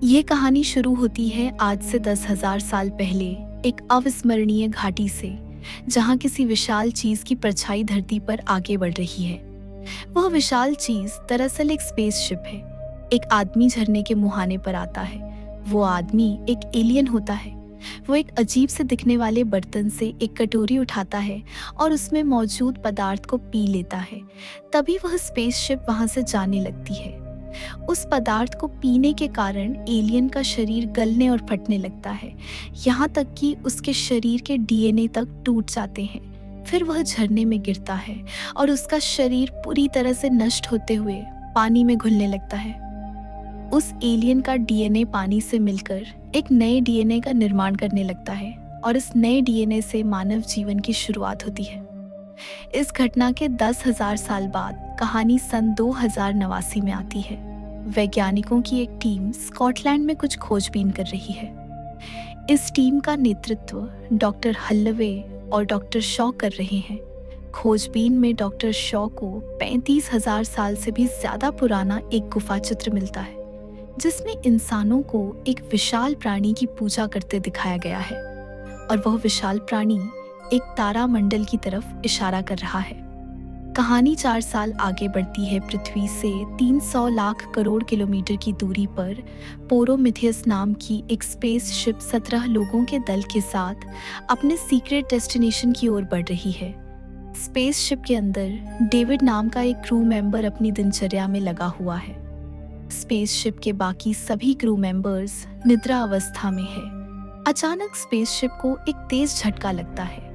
ये कहानी शुरू होती है आज से 10,000 साल पहले एक अविस्मरणीय घाटी से, जहाँ किसी विशाल चीज की परछाई धरती पर आगे बढ़ रही है। वह विशाल चीज दरअसल एक स्पेसशिप है। एक आदमी झरने के मुहाने पर आता है। वो आदमी एक एलियन होता है। वो एक अजीब से दिखने वाले बर्तन से एक कटोरी उठाता है और उसमें मौजूद पदार्थ को पी लेता है। तभी वह स्पेसशिप वहां से जाने लगती है। उस पदार्थ को पीने के कारण एलियन का शरीर गलने और फटने लगता है, यहाँ तक कि उसके शरीर के डीएनए तक टूट जाते हैं। फिर वह झरने में गिरता है और उसका शरीर पूरी तरह से नष्ट होते हुए पानी में घुलने लगता है। उस एलियन का डीएनए पानी से मिलकर एक नए डीएनए का निर्माण करने लगता है और इस नए डीएनए से मानव जीवन की शुरुआत होती है। इस घटना के 10,000 साल बाद कहानी सन 2089 में आती है। वैज्ञानिकों की एक टीम स्कॉटलैंड में कुछ खोजबीन कर रही है। इस टीम का नेतृत्व डॉक्टर हल्लवे और डॉक्टर शॉ कर रहे हैं। खोजबीन में डॉक्टर शॉ को 35,000 साल से भी ज्यादा पुराना एक गुफा चित्र मिलता है, जिसमें इंसानों को एक विशाल प्राणी की पूजा करते दिखाया गया है और वह विशाल प्राणी एक तारामंडल की तरफ इशारा कर रहा है। कहानी 4 साल आगे बढ़ती है। पृथ्वी से 300 लाख करोड़ किलोमीटर की दूरी पर पोरोमिथियस नाम की एक स्पेसशिप 17 लोगों के दल के साथ अपने सीक्रेट डेस्टिनेशन की ओर बढ़ रही है। स्पेसशिप के अंदर डेविड नाम का एक क्रू मेंबर अपनी दिनचर्या में लगा हुआ है। स्पेसशिप के बाकी सभी क्रू मेंबर्स निद्रा अवस्था में है। अचानक स्पेसशिप को एक तेज झटका लगता है।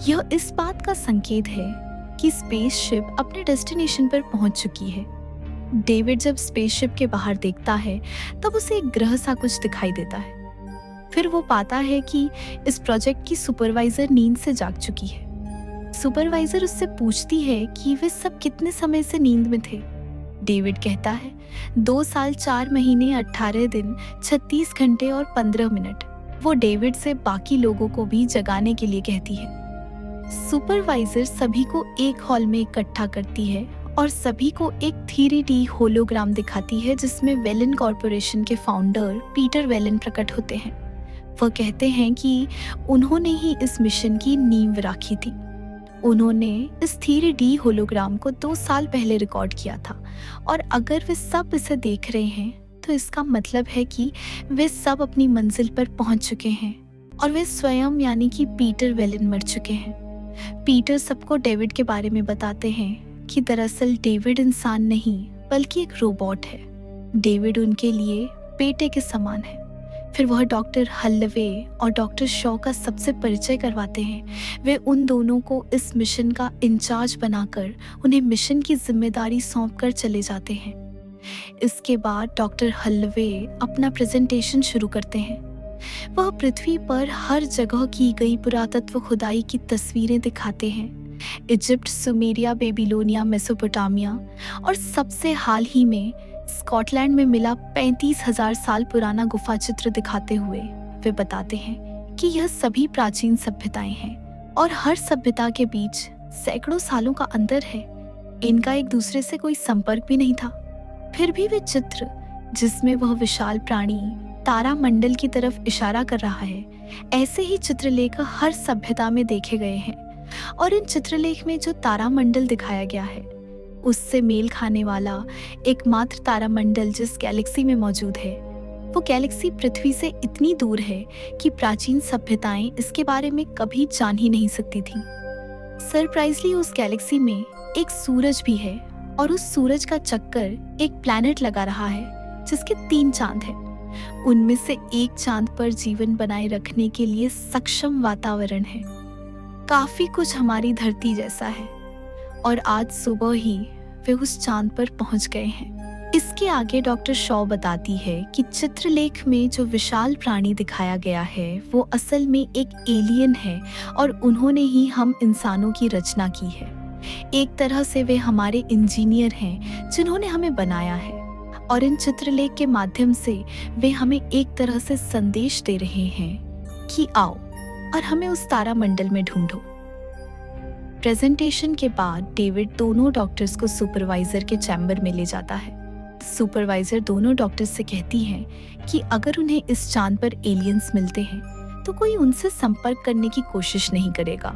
यह इस बात का संकेत है कि स्पेसशिप अपने डेस्टिनेशन पर पहुंच चुकी है। डेविड जब स्पेसशिप के बाहर देखता है तब उसे एक ग्रह सा कुछ दिखाई देता है। फिर वो पाता है कि इस प्रोजेक्ट की सुपरवाइजर नींद से जाग चुकी है। सुपरवाइजर उससे पूछती है कि वे सब कितने समय से नींद में थे। डेविड कहता है 2 साल 4 महीने 18 दिन 36 घंटे और 15 मिनट। वो डेविड से बाकी लोगों को भी जगाने के लिए कहती है। सुपरवाइजर सभी को एक हॉल में इकट्ठा करती है और सभी को एक 3D होलोग्राम दिखाती है, जिसमें वेलिन कॉरपोरेशन के फाउंडर पीटर वेलिन प्रकट होते हैं। वह कहते हैं कि उन्होंने ही इस मिशन की नींव राखी थी। उन्होंने इस 3D होलोग्राम को 2 साल पहले रिकॉर्ड किया था और अगर वे सब इसे देख रहे हैं तो इसका मतलब है कि वे सब अपनी मंजिल पर पहुंच चुके हैं और वे स्वयं यानी कि पीटर वेलिन मर चुके हैं। पीटर सबको डेविड के बारे में बताते हैं कि दरअसल डेविड इंसान नहीं बल्कि एक रोबोट है। डेविड उनके लिए बेटे के समान है। फिर वह डॉक्टर हल्लवे और डॉक्टर शॉ का सबसे परिचय करवाते हैं। वे उन दोनों को इस मिशन का इंचार्ज बनाकर उन्हें मिशन की जिम्मेदारी सौंपकर चले जाते हैं। इसके बाद डॉक्टर हल्लवे अपना प्रेजेंटेशन शुरू करते हैं। वह पृथ्वी पर हर जगह की गई पुरातत्व खुदाई की तस्वीरें दिखाते हैं। इजिप्ट, सुमेरिया, बेबीलोनिया, मेसोपोटामिया और सबसे हाल ही में स्कॉटलैंड में मिला 35,000 साल पुराना गुफा चित्र दिखाते हुए वे बताते हैं कि यह सभी प्राचीन सभ्यताएं हैं और हर सभ्यता के बीच सैकड़ों सालों का अंतर है। इनका एक दूसरे से कोई संपर्क भी नहीं था। फिर भी वे चित्र, जिसमें वह विशाल प्राणी तारामंडल की तरफ इशारा कर रहा है, ऐसे ही चित्रलेख हर सभ्यता में देखे गए हैं और इन चित्रलेख में जो तारामंडल दिखाया गया है उससे मेल खाने वाला एकमात्र तारामंडल जिस गैलेक्सी में मौजूद है, वो गैलेक्सी पृथ्वी से इतनी दूर है कि प्राचीन सभ्यताएं इसके बारे में कभी जान ही नहीं सकती थी। सरप्राइजली उस गैलेक्सी में एक सूरज भी है और उस सूरज का चक्कर एक प्लैनेट लगा रहा है जिसके 3 चांद हैं। उनमें से एक चांद पर जीवन बनाए रखने के लिए सक्षम वातावरण है। काफी कुछ हमारी धरती जैसा है और आज सुबह ही वे उस चांद पर पहुंच गए हैं। इसके आगे डॉक्टर शॉ बताती है कि चित्रलेख में जो विशाल प्राणी दिखाया गया है वो असल में एक एलियन है और उन्होंने ही हम इंसानों की रचना की है। एक तरह से वे हमारे इंजीनियर हैं जिन्होंने हमें बनाया है और इन चित्रलेख के माध्यम से वे हमें एक तरह से संदेश दे रहे हैं कि आओ और हमें उस तारामंडल में ढूंढो। प्रेजेंटेशन के बाद डेविड दोनों डॉक्टर्स को सुपरवाइजर के चैम्बर में ले जाता है। सुपरवाइजर दोनों डॉक्टर्स से कहती है कि अगर उन्हें इस चांद पर एलियंस मिलते हैं तो कोई उनसे संपर्क करने की कोशिश नहीं करेगा।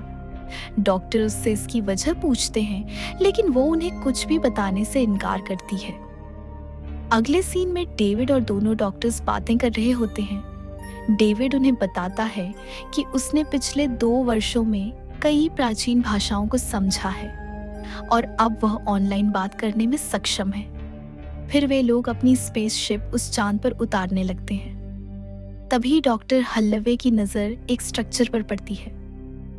डॉक्टर उससे इसकी वजह पूछते हैं, लेकिन वो उन्हें कुछ भी बताने से इनकार करती है। अगले सीन में डेविड और दोनों डॉक्टर्स बातें कर रहे होते हैं। डेविड उन्हें बताता है कि उसने पिछले 2 वर्षों में कई प्राचीन भाषाओं को समझा है और अब वह ऑनलाइन बात करने में सक्षम है। फिर वे लोग अपनी स्पेसशिप उस चांद पर उतारने लगते हैं। तभी डॉक्टर हल्लवे की नज़र एक स्ट्रक्चर पर पड़ती है।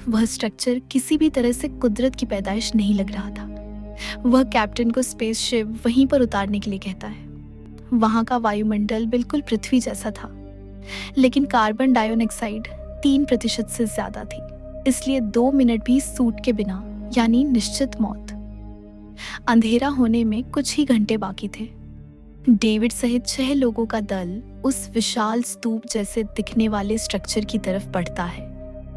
वह स्ट्रक्चर किसी भी तरह से कुदरत की पैदाइश नहीं लग रहा था। वह कैप्टन को स्पेसशिप वहीं पर उतारने के लिए कहता है। वहां का वायुमंडल बिल्कुल पृथ्वी जैसा था, लेकिन कार्बन डाइऑक्साइड 3% से ज्यादा थी, इसलिए 2 मिनट भी सूट के बिना, यानी निश्चित मौत। अंधेरा होने में कुछ ही घंटे बाकी थे। डेविड सहित 6 लोगों का दल उस विशाल स्तूप जैसे दिखने वाले स्ट्रक्चर की तरफ बढ़ता है।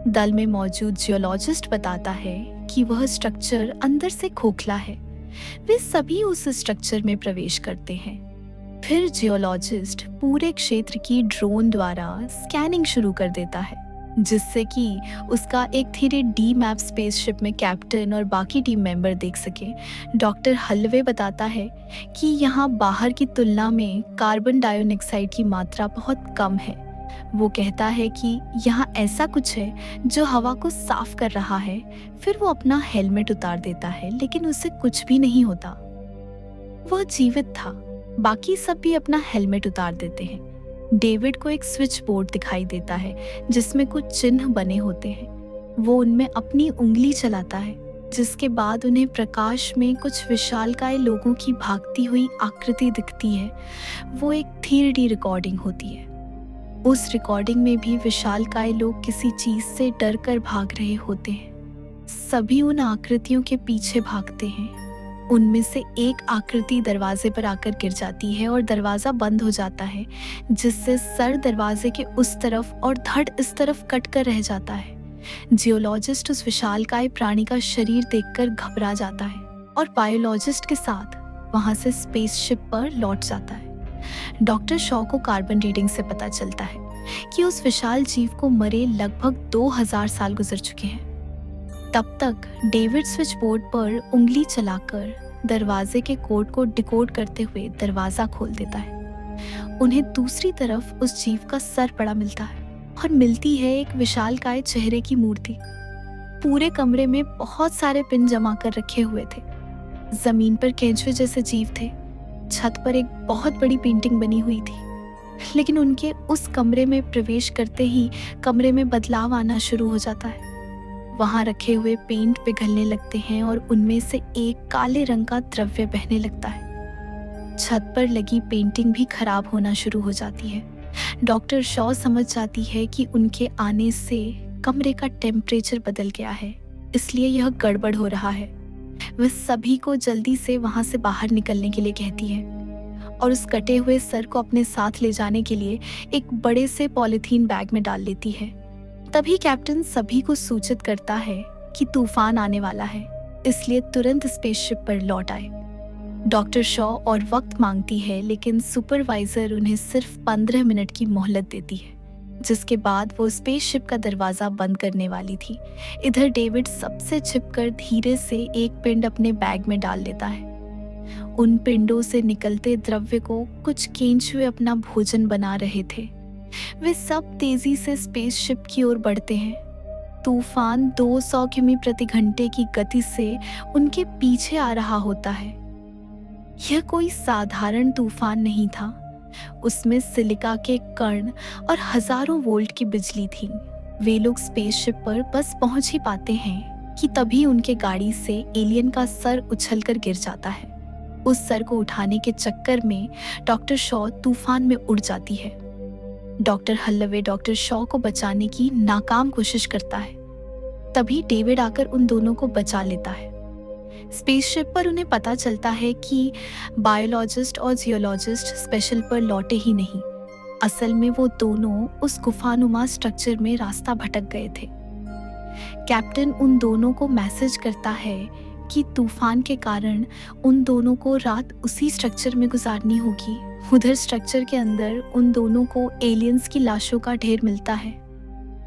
दल में मौजूद जियोलॉजिस्ट बताता है कि वह स्ट्रक्चर अंदर से खोखला है। वे सभी उस स्ट्रक्चर में प्रवेश करते हैं। फिर जियोलॉजिस्ट पूरे क्षेत्र की ड्रोन द्वारा स्कैनिंग शुरू कर देता है, जिससे कि उसका एक 3D मैप स्पेसशिप में कैप्टन और बाकी टीम मेंबर देख सके। डॉक्टर हल्वे बताता है कि यहाँ बाहर की तुलना में कार्बन डाइऑक्साइड की मात्रा बहुत कम है। वो कहता है कि यहाँ ऐसा कुछ है जो हवा को साफ कर रहा है। फिर वो अपना हेलमेट उतार देता है, लेकिन उससे कुछ भी नहीं होता। वह जीवित था। बाकी सब भी अपना हेलमेट उतार देते हैं। डेविड को एक स्विच बोर्ड दिखाई देता है जिसमें कुछ चिन्ह बने होते हैं। वो उनमें अपनी उंगली चलाता है, जिसके बाद उन्हें प्रकाश में कुछ विशालकाय लोगों की भागती हुई आकृति दिखती है। वो एक 3D रिकॉर्डिंग होती है। उस रिकॉर्डिंग में भी विशालकाय लोग किसी चीज से डर कर भाग रहे होते हैं। सभी उन आकृतियों के पीछे भागते हैं। उनमें से एक आकृति दरवाजे पर आकर गिर जाती है और दरवाजा बंद हो जाता है, जिससे सर दरवाजे के उस तरफ और धड़ इस तरफ कट कर रह जाता है। जियोलॉजिस्ट उस विशालकाय प्राणी का शरीर देखकर घबरा जाता है और बायोलॉजिस्ट के साथ वहां से स्पेसशिप पर लौट जाता है। डॉक्टर शॉ को कार्बन रीडिंग से पता चलता है कि उस विशाल जीव को मरे लगभग 2000 साल गुजर चुके हैं। तब तक डेविड स्विच बोर्ड पर उंगली चलाकर दरवाजे के कोड को डिकोड करते हुए दरवाजा खोल देता है। उन्हें दूसरी तरफ उस जीव का सर पड़ा मिलता है और मिलती है एक विशालकाय चेहरे की मूर्ति। पूरे कमरे में बहुत सारे पिन जमा कर रखे हुए थे। जमीन पर केंचुए जैसे जीव थे। छत पर एक बहुत बड़ी पेंटिंग बनी हुई थी, लेकिन उनके उस कमरे में प्रवेश करते ही कमरे में बदलाव आना शुरू हो जाता है। वहां रखे हुए पेंट पिघलने लगते हैं और उनमें से एक काले रंग का द्रव्य बहने लगता है। छत पर लगी पेंटिंग भी खराब होना शुरू हो जाती है। डॉक्टर शॉ समझ जाती है कि उनके आने से कमरे का टेम्परेचर बदल गया है, इसलिए यह गड़बड़ हो रहा है। वह सभी को जल्दी से वहां से बाहर निकलने के लिए कहती है और उस कटे हुए सर को अपने साथ ले जाने के लिए एक बड़े से पॉलीथीन बैग में डाल लेती है। तभी कैप्टन सभी को सूचित करता है कि तूफान आने वाला है, इसलिए तुरंत स्पेसशिप पर लौट आए। डॉक्टर शॉ और वक्त मांगती है, लेकिन सुपरवाइजर उन्हें सिर्फ 15 मिनट की मोहलत देती है, जिसके बाद वो स्पेसशिप का दरवाजा बंद करने वाली थी। इधर डेविड सबसे छिपकर धीरे से एक पिंड अपने बैग में डाल लेता है। उन पिंडों से निकलते द्रव्य को कुछ केंचुए अपना भोजन बना रहे थे। वे सब तेजी से स्पेसशिप की ओर बढ़ते हैं। तूफान 200 किमी प्रति घंटे की गति से उनके पीछे आ रहा होता है। यह कोई साधारण तूफान नहीं था। उसमें सिलिका के कण और हजारों वोल्ट की बिजली थी। वे लोग स्पेसशिप पर बस पहुंच ही पाते हैं कि तभी उनके गाड़ी से एलियन का सर उछलकर गिर जाता है। उस सर को उठाने के चक्कर में डॉक्टर शॉ तूफान में उड़ जाती है। डॉक्टर हल्लवे डॉक्टर शॉ को बचाने की नाकाम कोशिश करता है। तभी डेविड आकर उन दोनों को बचा लेता है। स्पेसशिप पर उन्हें पता चलता है कि बायोलॉजिस्ट और जियोलॉजिस्ट स्पेशल पर लौटे ही नहीं। असल में वो दोनों उस गुफानुमा स्ट्रक्चर में रास्ता भटक गए थे। कैप्टन उन दोनों को मैसेज करता है कि तूफान के कारण उन दोनों को रात उसी स्ट्रक्चर में गुजारनी होगी। उधर स्ट्रक्चर के अंदर उन दोनों को एलियंस की लाशों का ढेर मिलता है।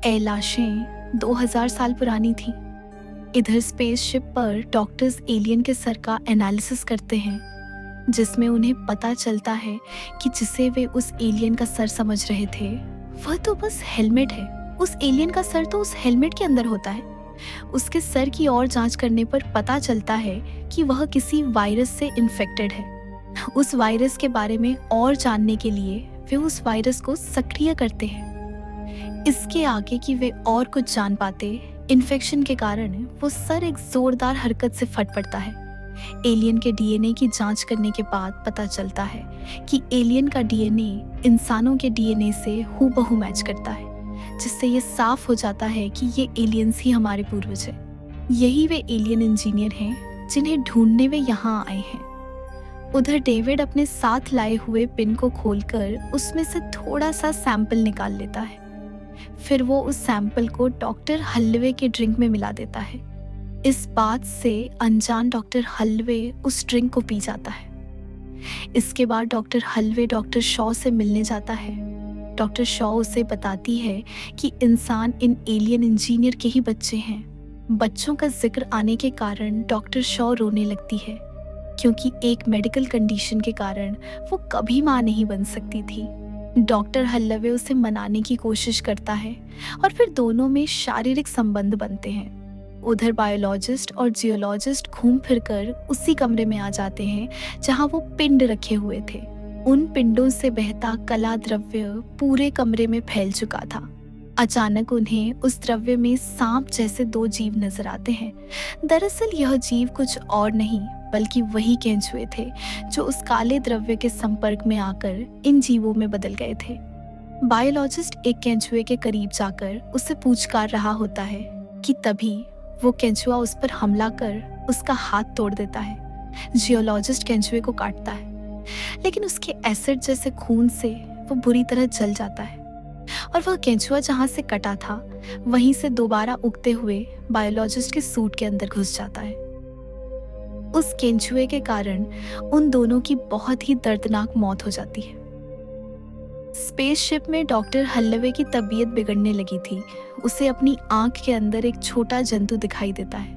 ये लाशें 2000 साल पुरानी थी। इधर स्पेसशिप पर डॉक्टर्स एलियन के सर का एनालिसिस करते हैं, जिसमें उन्हें पता चलता है कि जिसे वे उस एलियन का सर समझ रहे थे वह तो बस हेलमेट है। उस एलियन का सर तो उस हेलमेट के अंदर होता है। उसके सर की और जांच करने पर पता चलता है कि वह किसी वायरस से इन्फेक्टेड है। उस वायरस के बारे में और जानने के लिए वे उस वायरस को सक्रिय करते हैं। इसके आगे कि वे और कुछ जान पाते, इन्फेक्शन के कारण वो सर एक जोरदार हरकत से फट पड़ता है। एलियन के डीएनए की जांच करने के बाद पता चलता है कि एलियन का डीएनए इंसानों के डीएनए से हूबहू मैच करता है, जिससे ये साफ हो जाता है कि ये एलियंस ही हमारे पूर्वज हैं। यही वे एलियन इंजीनियर हैं जिन्हें ढूंढने वे यहाँ आए हैं। उधर डेविड अपने साथ लाए हुए पिन को खोलकर उसमें से थोड़ा सा सैंपल निकाल लेता है। फिर वो उस सैंपल को डॉक्टर हल्वे के ड्रिंक में मिला देता है। इस बात से अनजान डॉक्टर हल्वे उस ड्रिंक को पी जाता है। इसके बाद डॉक्टर हल्वे डॉक्टर शॉ से मिलने जाता है। डॉक्टर शॉ उसे बताती है कि इंसान इन एलियन इंजीनियर के ही बच्चे हैं। बच्चों का जिक्र आने के कारण डॉक्टर शॉ रोने लगती है, क्योंकि एक मेडिकल कंडीशन के कारण वो कभी माँ नहीं बन सकती थी। डॉक्टर हल्वे उसे मनाने की कोशिश करता है और फिर दोनों में शारीरिक संबंध बनते हैं। उधर बायोलॉजिस्ट और जियोलॉजिस्ट घूम फिरकर उसी कमरे में आ जाते हैं जहां वो पिंड रखे हुए थे। उन पिंडों से बहता कला द्रव्य पूरे कमरे में फैल चुका था। अचानक उन्हें उस द्रव्य में सांप जैसे 2 जीव नजर आते हैं। दरअसल यह जीव कुछ और नहीं बल्कि वही केंचुए थे जो उस काले द्रव्य के संपर्क में आकर इन जीवों में बदल गए थे। बायोलॉजिस्ट एक केंचुए के करीब जाकर उससे पूछकार रहा होता है कि तभी वो केंचुआ उस पर हमला कर उसका हाथ तोड़ देता है। जियोलॉजिस्ट केंचुए को काटता है, लेकिन उसके एसिड जैसे खून से वो बुरी तरह जल जाता है और वह केंचुआ जहां से कटा था वहीं से दोबारा उगते हुए बायोलॉजिस्ट के सूट के अंदर घुस जाता है। उस केंचुए के कारण उन दोनों की बहुत ही दर्दनाक मौत हो जाती है। स्पेसशिप में डॉक्टर हल्वे की तबीयत बिगड़ने लगी थी। उसे अपनी आंख के अंदर एक छोटा जंतु दिखाई देता है।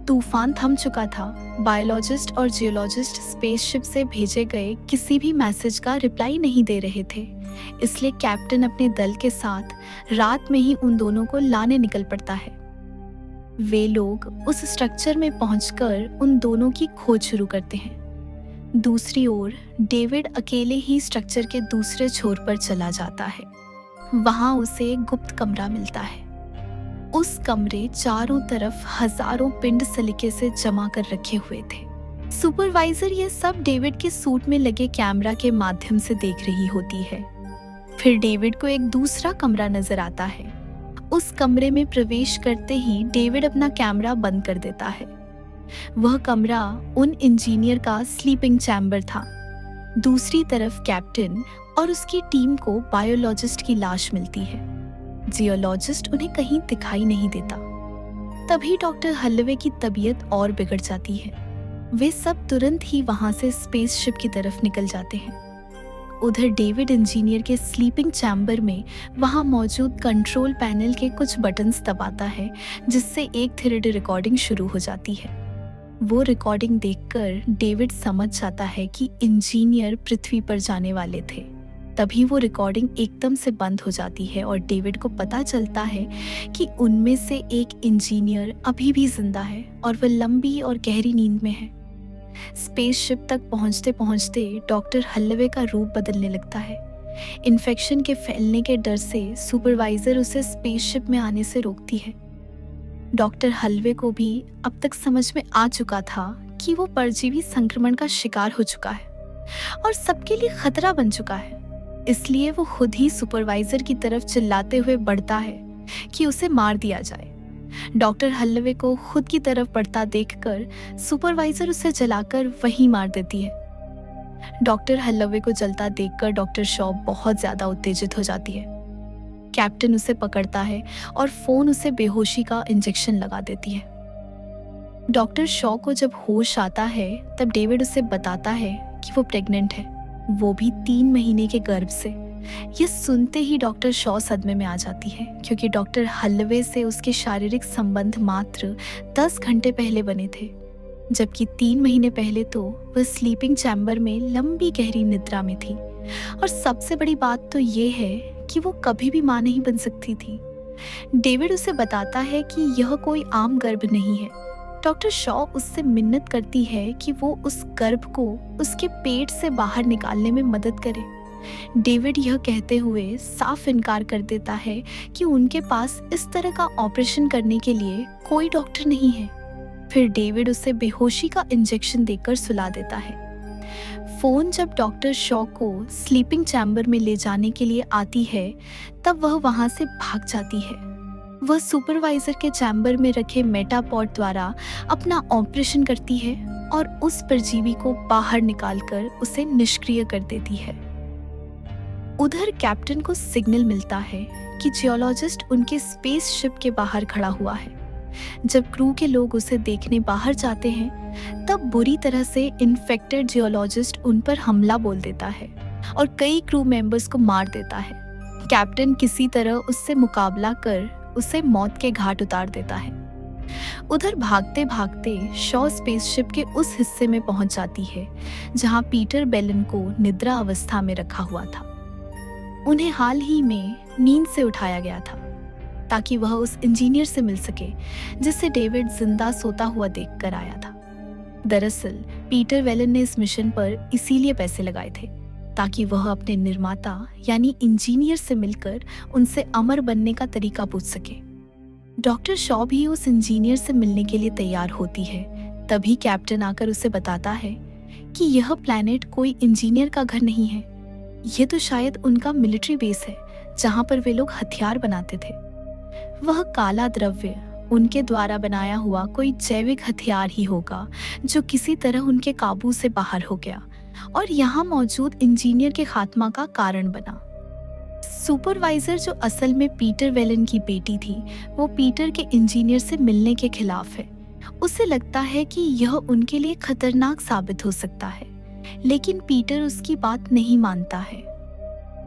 तूफान थम चुका था। बायोलॉजिस्ट और जियोलॉजिस्ट स्पेसशिप से भेजे गए किसी भी मैसेज का रिप्लाई नहीं दे रहे थे, इसलिए कैप्टन अपने दल के साथ रात में ही उन दोनों को लाने निकल पड़ता है। वे लोग उस स्ट्रक्चर में पहुंचकर उन दोनों की खोज शुरू करते हैं। दूसरी ओर डेविड अकेले ही स्ट्रक्चर के दूसरे छोर पर चला जाता है। वहां उसे एक गुप्त कमरा मिलता है। उस कमरे चारों तरफ हजारों पिंड सलीके से जमा कर रखे हुए थे। सुपरवाइजर ये सब डेविड के सूट में लगे कैमरा के माध्यम से देख रही होती है। फिर डेविड को एक दूसरा कमरा नजर आता है। उस कमरे में प्रवेश करते ही डेविड अपना कैमरा बंद कर देता है। वह कमरा उन इंजीनियर का स्लीपिंग चैम्बर था। दूसरी तरफ कैप्टन और उसकी टीम को बायोलॉजिस्ट की लाश मिलती है। जियोलॉजिस्ट उन्हें कहीं दिखाई नहीं देता। तभी डॉक्टर हल्वे की तबीयत और बिगड़ जाती है। वे सब तुरंत ही वहां से स्पेसशिप की तरफ निकल जाते हैं। उधर डेविड इंजीनियर के स्लीपिंग चैम्बर में वहां मौजूद कंट्रोल पैनल के कुछ बटन्स दबाता है, जिससे एक 3D रिकॉर्डिंग शुरू हो जाती है। वो रिकॉर्डिंग देखकर डेविड समझ जाता है कि इंजीनियर पृथ्वी पर जाने वाले थे। तभी वो रिकॉर्डिंग एकदम से बंद हो जाती है और डेविड को पता चलता है कि उनमें से एक इंजीनियर अभी भी जिंदा है और वह लंबी और गहरी नींद में है। स्पेसशिप तक पहुंचते पहुंचते डॉक्टर हल्वे का रूप बदलने लगता है। इन्फेक्शन के फैलने के डर से सुपरवाइजर उसे स्पेसशिप में आने से रोकती है। डॉक्टर हल्वे को भी अब तक समझ में आ चुका था कि वो परजीवी संक्रमण का शिकार हो चुका है और सबके लिए खतरा बन चुका है। इसलिए वो खुद ही सुपरवाइजर की तरफ चिल्लाते हुए बढ़ता है कि उसे मार दिया जाए। डॉक्टर हल्वे को खुद की तरफ बढ़ता देखकर सुपरवाइजर उसे जलाकर वहीं मार देती है। डॉक्टर हल्वे को जलता देखकर डॉक्टर शॉ बहुत ज्यादा उत्तेजित हो जाती है। कैप्टन उसे पकड़ता है और फोन उसे बेहोशी का इंजेक्शन लगा देती है। डॉक्टर शॉ को जब होश आता है तब डेविड उसे बताता है कि वो प्रेग्नेंट है, वो भी 3 महीने के गर्भ से। ये सुनते ही डॉक्टर शॉ सदमे में आ जाती है, क्योंकि डॉक्टर हल्वे से उसके शारीरिक संबंध मात्र 10 घंटे पहले बने थे, जबकि 3 महीने पहले तो वह स्लीपिंग चैम्बर में लंबी गहरी निद्रा में थी। और सबसे बड़ी बात तो ये है कि वो कभी भी मां नहीं बन सकती थी। डेविड उसे बताता है कि यह कोई आम गर्भ नहीं है। डॉक्टर शॉ उससे मिन्नत करती है कि वो उस गर्भ को उसके पेट से बाहर निकालने में मदद करे। डेविड यह कहते हुए साफ इनकार कर देता है कि उनके पास इस तरह का ऑपरेशन करने के लिए कोई डॉक्टर नहीं है। फिर डेविड उसे बेहोशी का इंजेक्शन देकर सुला देता है। फोन जब डॉक्टर शॉ को स्लीपिंग चैम्बर में ले जाने के लिए आती है तब वह वहां से भाग जाती है। वह सुपरवाइजर के चैम्बर में रखे मेटापॉड द्वारा अपना ऑपरेशन करती है और उस परजीवी को बाहर निकालकर उसे निष्क्रिय कर देती है। उधर कैप्टन को सिग्नल मिलता है कि जियोलॉजिस्ट उनके स्पेसशिप के बाहर खड़ा हुआ है। जब क्रू के लोग उसे देखने बाहर जाते हैं तब बुरी तरह से इन्फेक्टेड जियोलॉजिस्ट उन पर हमला बोल देता है और कई क्रू मेंबर्स को मार देता है। कैप्टन किसी तरह उससे मुकाबला कर उसे मौत के घाट उतार देता है। उधर भागते भागते शॉ स्पेसशिप के उस हिस्से में पहुंच जाती है जहां पीटर बेलन को निद्रा अवस्था में रखा हुआ था। उन्हें हाल ही में नींद से उठाया गया था ताकि वह उस इंजीनियर से मिल सके जिसे डेविड जिंदा सोता हुआ देखकर आया था। दरअसल पीटर वेलन ने इस मिशन पर इसीलिए पैसे लगाए थे ताकि वह अपने निर्माता यानी इंजीनियर से मिलकर उनसे अमर बनने का तरीका पूछ सके। डॉक्टर शॉ भी उस इंजीनियर से मिलने के लिए तैयार होती है। तभी कैप्टन आकर उसे बताता है कि यह प्लैनेट कोई इंजीनियर का घर नहीं है, यह तो शायद उनका मिलिट्री बेस है जहां पर वे लोग हथियार बनाते थे। वह काला द्रव्य उनके द्वारा बनाया हुआ कोई जैविक हथियार ही होगा जो किसी तरह उनके काबू से बाहर हो गया और यहाँ मौजूद इंजीनियर के खात्मा का कारण बना। सुपरवाइजर जो असल में पीटर वेलन की बेटी थी, वो पीटर के इंजीनियर से मिलने के खिलाफ है। उसे लगता है कि यह उनके लिए खतरनाक साबित हो सकता है, लेकिन पीटर उसकी बात नहीं मानता है।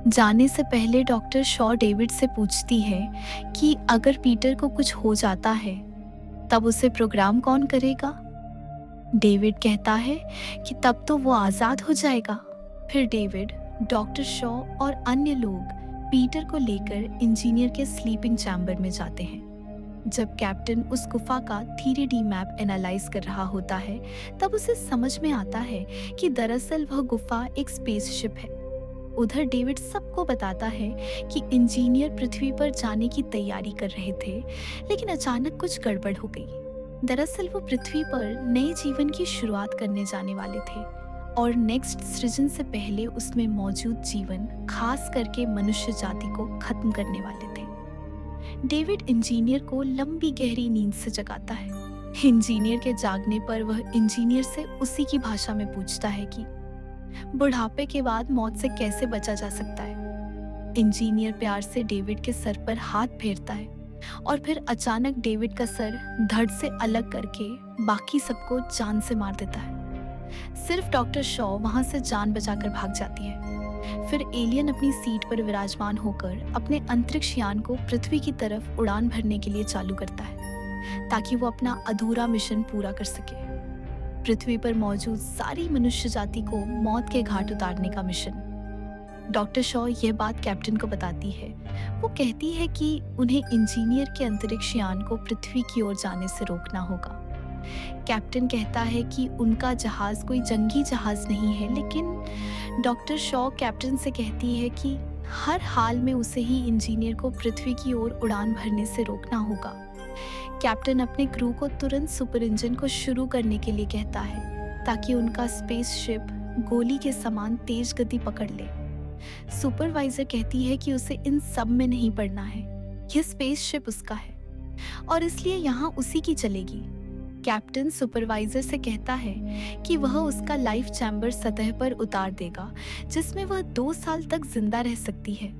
जाने से पहले डॉक्टर शॉ डेविड से पूछती है कि अगर पीटर को कुछ हो जाता है तब उसे प्रोग्राम कौन करेगा। डेविड कहता है कि तब तो वो आज़ाद हो जाएगा। फिर डेविड, डॉक्टर शॉ और अन्य लोग पीटर को लेकर इंजीनियर के स्लीपिंग चैम्बर में जाते हैं। जब कैप्टन उस गुफा का 3D मैप एनालाइज कर रहा होता है तब उसे समझ में आता है कि दरअसल वह गुफा एक स्पेसशिप है। उधर डेविड सबको बताता है कि इंजीनियर पृथ्वी पर जाने की तैयारी कर रहे थे, लेकिन अचानक कुछ गड़बड़ हो गई। दरअसल वो पृथ्वी पर नए जीवन की शुरुआत करने जाने वाले थे और नेक्स्ट सृजन से पहले उसमें मौजूद जीवन, खास करके मनुष्य जाति को खत्म करने वाले थे। डेविड इंजीनियर को लंबी गहरी नींद से जगाता है। इंजीनियर के जागने पर वह इंजीनियर से उसी की भाषा में पूछता है कि बुढ़ापे के बाद मौत से कैसे बचा जा सकता है। इंजीनियर प्यार से डेविड के सर पर हाथ फेरता है और फिर अचानक डेविड का सर धड़ से अलग करके बाकी सबको जान से मार देता है। सिर्फ डॉक्टर शॉ वहां से जान बचाकर भाग जाती है। फिर एलियन अपनी सीट पर विराजमान होकर अपने अंतरिक्ष यान को पृथ्वी की तरफ उड़ान भरने के लिए चालू करता है ताकि वो अपना अधूरा मिशन पूरा कर सके, पृथ्वी पर मौजूद सारी मनुष्य जाति को मौत के घाट उतारने का मिशन। डॉक्टर शॉ यह बात कैप्टन को बताती है। वो कहती है कि उन्हें इंजीनियर के अंतरिक्ष यान को पृथ्वी की ओर जाने से रोकना होगा। कैप्टन कहता है कि उनका जहाज कोई जंगी जहाज नहीं है, लेकिन डॉक्टर शॉ कैप्टन से कहती है कि हर हाल में उसे ही इंजीनियर को पृथ्वी की ओर उड़ान भरने से रोकना होगा। कैप्टन अपने क्रू को तुरंत सुपर इंजन को शुरू करने के लिए कहता है ताकि उनका स्पेसशिप गोली के समान तेज गति पकड़ ले। सुपरवाइजर कहती है कि उसे इन सब में नहीं पड़ना है, यह स्पेसशिप उसका है और इसलिए यहाँ उसी की चलेगी। कैप्टन सुपरवाइजर से कहता है कि वह उसका लाइफ चैम्बर सतह पर उतार देगा जिसमें वह 2 साल तक जिंदा रह सकती है।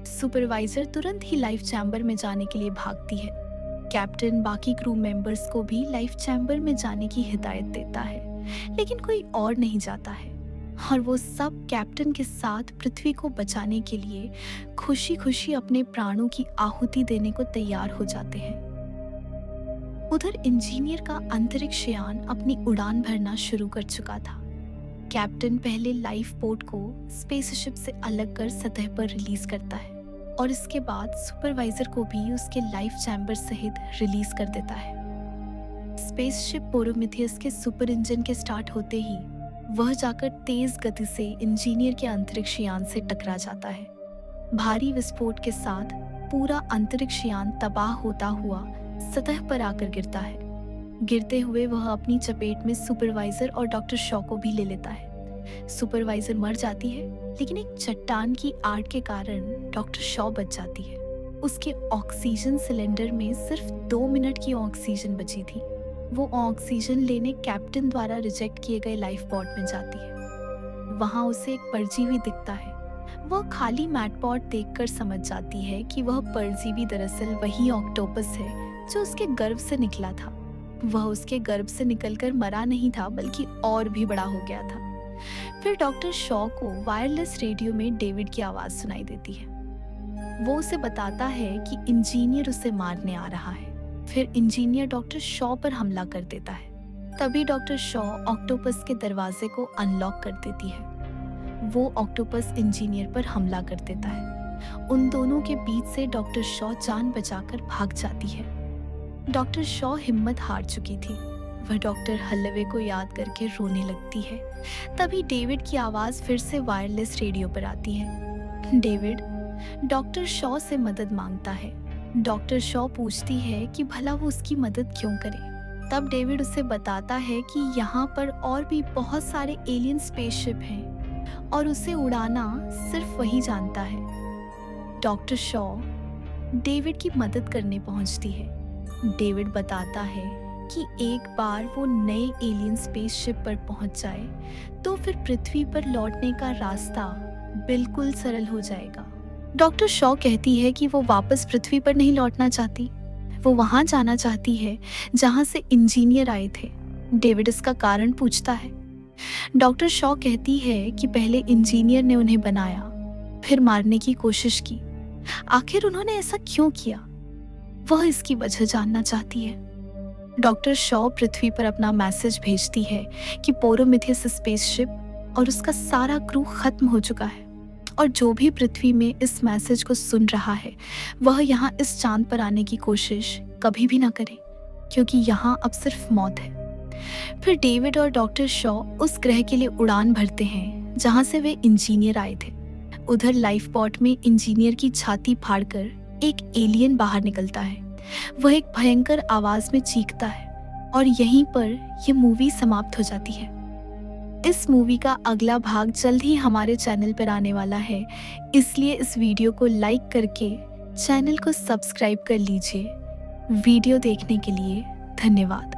सुपरवाइजर तुरंत ही लाइफ चैम्बर में जाने के लिए भागती है। कैप्टन बाकी क्रू मेंबर्स को भी लाइफ चैम्बर में जाने की हिदायत देता है, लेकिन कोई और नहीं जाता है और वो सब कैप्टन के साथ पृथ्वी को बचाने के लिए खुशी खुशी अपने प्राणों की आहुति देने को तैयार हो जाते हैं। उधर इंजीनियर का अंतरिक्ष यान अपनी उड़ान भरना शुरू कर चुका था। कैप्टन पहले लाइफ बोट को स्पेसशिप से अलग कर सतह पर रिलीज करता है और इसके बाद सुपरवाइजर को भी उसके लाइफ चैम्बर सहित रिलीज कर देता है। स्पेसशिप प्रोमेथियस के सुपर इंजन के स्टार्ट होते ही वह जाकर तेज गति से इंजीनियर के अंतरिक्ष यान से टकरा जाता है। भारी विस्फोट के साथ पूरा अंतरिक्ष यान तबाह होता हुआ सतह पर आकर गिरता है। गिरते हुए वह अपनी चपेट में सुपरवाइजर और डॉक्टर शॉ को भी ले लेता है। सुपरवाइजर मर जाती है, लेकिन एक चट्टान की आड़ के कारण डॉक्टर शॉ बच जाती है। उसके ऑक्सीजन सिलेंडर में सिर्फ 2 मिनट की ऑक्सीजन बची थी। वो ऑक्सीजन लेने कैप्टन द्वारा रिजेक्ट किए गए लाइफ पॉड में जाती है। वहां उसे एक परजीवी दिखता है। वह खाली मैट पॉड देखकर समझ जाती है कि वह परजीवी दरअसल वही ऑक्टोपस है जो उसके गर्भ से निकला था। वह उसके गर्भ से निकलकर मरा नहीं था, बल्कि और भी बड़ा हो गया था। फिर डॉक्टर शॉ को वायरलेस रेडियो में डेविड की आवाज सुनाई देती है। वो उसे बताता है कि इंजीनियर उसे मारने आ रहा है। फिर इंजीनियर डॉक्टर शॉ पर हमला कर देता है। तभी डॉक्टर शॉ ऑक्टोपस के दरवाजे को अनलॉक कर देती है। वो ऑक्टोपस इंजीनियर पर हमला कर देता है। उन दोनों के बीच से डॉक्टर शॉ जान बचाकर भाग जाती है। डॉक्टर शॉ हिम्मत हार चुकी थी। वह डॉक्टर हल्लवे को याद करके रोने लगती है। तभी डेविड की आवाज फिर से वायरलेस रेडियो पर आती है। डेविड डॉक्टर शॉ से मदद मांगता है। डॉक्टर शॉ पूछती है कि भला वो उसकी मदद क्यों करे। तब डेविड उसे बताता है कि यहाँ पर और भी बहुत सारे एलियन स्पेसशिप हैं और उसे उड़ाना सिर्फ वही जानता है। डॉक्टर शॉ डेविड की मदद करने पहुंचती है। डेविड बताता है कि एक बार वो नए एलियन स्पेसशिप पर पहुंच जाए तो फिर पृथ्वी पर लौटने का रास्ता बिल्कुल सरल हो जाएगा। डॉक्टर शॉ कहती है कि वो वापस पृथ्वी पर नहीं लौटना चाहती। वो वहां जाना चाहती है जहां से इंजीनियर आए थे। डेविड इसका कारण पूछता है। डॉक्टर शॉ कहती है कि पहले इंजीनियर ने उन्हें बनाया, फिर मारने की कोशिश की। आखिर उन्होंने ऐसा क्यों किया? वह इसकी वजह जानना चाहती है। डॉक्टर शॉ पृथ्वी पर अपना मैसेज भेजती है कि प्रोमेथियस स्पेसशिप और उसका सारा क्रू खत्म हो चुका है और जो भी पृथ्वी में इस मैसेज को सुन रहा है वह यहाँ इस चांद पर आने की कोशिश कभी भी ना करे, क्योंकि यहाँ अब सिर्फ मौत है। फिर डेविड और डॉक्टर शॉ उस ग्रह के लिए उड़ान भरते हैं जहाँ से वे इंजीनियर आए थे। उधर लाइफ पॉड में इंजीनियर की छाती फाड़कर एक एलियन बाहर निकलता है। वह एक भयंकर आवाज में चीखता है और यहीं पर यह मूवी समाप्त हो जाती है। इस मूवी का अगला भाग जल्द ही हमारे चैनल पर आने वाला है, इसलिए इस वीडियो को लाइक करके चैनल को सब्सक्राइब कर लीजिए। वीडियो देखने के लिए धन्यवाद।